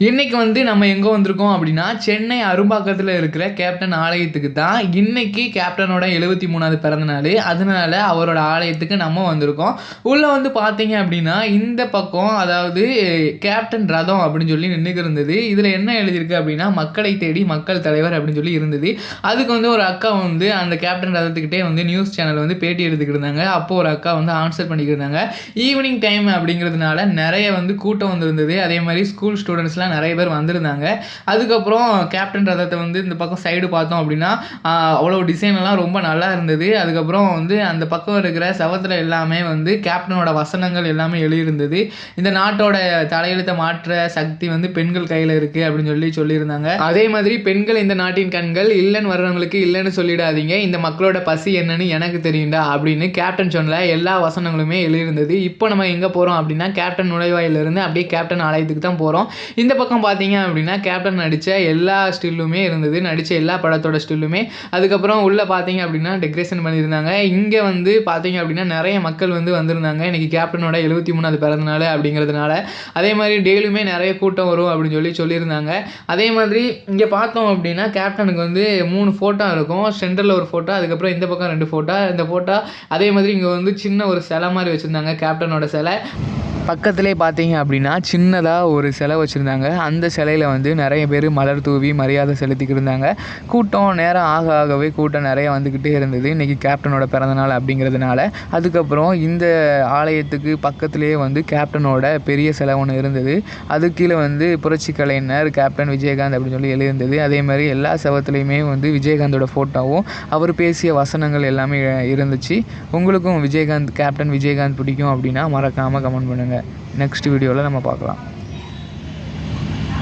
இன்னைக்கு வந்து நம்ம எங்கே வந்திருக்கோம் அப்படின்னா சென்னை அரும்பாக்கத்தில் இருக்கிற கேப்டன் ஆலயத்துக்கு தான். இன்னைக்கு கேப்டனோட 73வது பிறந்த நாள். அதனால அவரோட ஆலயத்துக்கு நம்ம வந்திருக்கோம். உள்ளே வந்து பார்த்தீங்க அப்படின்னா இந்த பக்கம் அதாவது கேப்டன் ரதம் அப்படின்னு சொல்லி நின்றுக்கு இருந்தது. இதில் என்ன எழுதியிருக்கு அப்படின்னா மக்களை தேடி மக்கள் தலைவர் அப்படின்னு சொல்லி இருந்தது. அதுக்கு வந்து ஒரு அக்கா வந்து அந்த கேப்டன் ரதத்துக்கிட்டே வந்து நியூஸ் சேனல் வந்து பேட்டி எடுத்துக்கிட்டு இருந்தாங்க. அப்போ ஒரு அக்கா வந்து ஆன்சர் பண்ணிக்கிட்டு இருந்தாங்க. ஈவினிங் டைம் அப்படிங்கிறதுனால நிறைய வந்து கூட்டம் வந்திருந்தது. அதே மாதிரி ஸ்கூல் ஸ்டூடெண்ட்ஸ்லாம் நிறைய பேர் வந்திருந்தாங்க. அதுக்கப்புறம் கேப்டன் ரதத்தை வந்து இந்த பக்கம் சைடு பார்த்தோம் அப்படின்னா அவ்வளோ டிசைன் எல்லாம் ரொம்ப நல்லா இருந்தது. அதுக்கப்புறம் வந்து அந்த பக்கம் இருக்கிற செவத்தில் எல்லாமே வந்து கேப்டனோட வசனங்கள் எல்லாமே எழுதியிருந்தது. இந்த நாட்டோட தலையெழுத்தை மாற்ற சக்தி வந்து பெண்கள் கையில் இருக்குது அப்படின்னு சொல்லியிருந்தாங்க. அதே மாதிரி பெண்கள் இந்த நாட்டின் கண்கள், இல்லைன்னு வர்றவங்களுக்கு இல்லைன்னு சொல்லிடாதீங்க, இந்த மக்களோட பசி என்னன்னு எனக்கு தெரியும்டா அப்படின்னு கேப்டன் சொன்ன எல்லா வசனங்களுமே எழுதியிருந்தது. இப்போ நம்ம எங்கே போகிறோம் அப்படின்னா கேப்டன் நுழைவாயிலிருந்து அப்படியே கேப்டன் ஆலயத்துக்கு தான் போகிறோம். இந்த பக்கம் பார்த்தீங்க அப்படின்னா கேப்டன் நடித்த எல்லா ஸ்டில்லுமே இருந்தது, நடித்த எல்லா படத்தோட ஸ்டில்லுமே. அதுக்கப்புறம் உள்ளே பார்த்தீங்க அப்படின்னா டெக்கரேஷன் பண்ணியிருந்தாங்க. இங்கே வந்து பார்த்தீங்க அப்படின்னா நிறைய மக்கள் வந்து வந்திருந்தாங்க. இன்றைக்கி கேப்டனோட 73வது பிறந்தநாள் அப்படிங்கிறதுனால. அதே மாதிரி டெய்லியுமே நிறைய கூட்டம் வரும் அப்படின்னு சொல்லியிருந்தாங்க. அதே மாதிரி இங்கே பார்த்தோம் அப்படின்னா கேப்டனுக்கு வந்து 3 ஃபோட்டோ இருக்கும். சென்டரில் ஒரு ஃபோட்டோ, அதுக்கப்புறம் இந்த பக்கம் 2 ஃபோட்டோ. இந்த ஃபோட்டோ அதே மாதிரி இங்கே வந்து சின்ன ஒரு சிலை மாதிரி வச்சுருந்தாங்க, கேப்டனோட சிலை. பக்கத்துலேயே பார்த்தீங்க அப்படின்னா சின்னதாக ஒரு சிலை வச்சுருந்தாங்க. அந்த சிலையில் வந்து நிறைய பேர் மலர் தூவி மரியாதை செலுத்திக்கிட்டு இருந்தாங்க. கூட்டம் நேரம் ஆக ஆகவே கூட்டம் நிறைய வந்துக்கிட்டே இருந்தது இன்றைக்கி கேப்டனோட பிறந்தநாள் அப்படிங்கிறதுனால. அதுக்கப்புறம் இந்த ஆலயத்துக்கு பக்கத்துலேயே வந்து கேப்டனோட பெரிய சிலை ஒன்று இருந்தது. அது கீழே வந்து புரட்சி கலைஞர் கேப்டன் விஜயகாந்த் அப்படின்னு சொல்லி எழுதியிருந்தது. அதே மாதிரி எல்லா செவத்துலேயுமே வந்து விஜயகாந்தோட ஃபோட்டோவும் அவர் பேசிய வசனங்கள் எல்லாமே இருந்துச்சு. உங்களுக்கும் கேப்டன் விஜயகாந்த் பிடிக்கும் அப்படின்னா மறக்காமல் கமெண்ட் பண்ணுங்கள். நெக்ஸ்ட் வீடியோவில் நம்ம பார்க்கலாம்.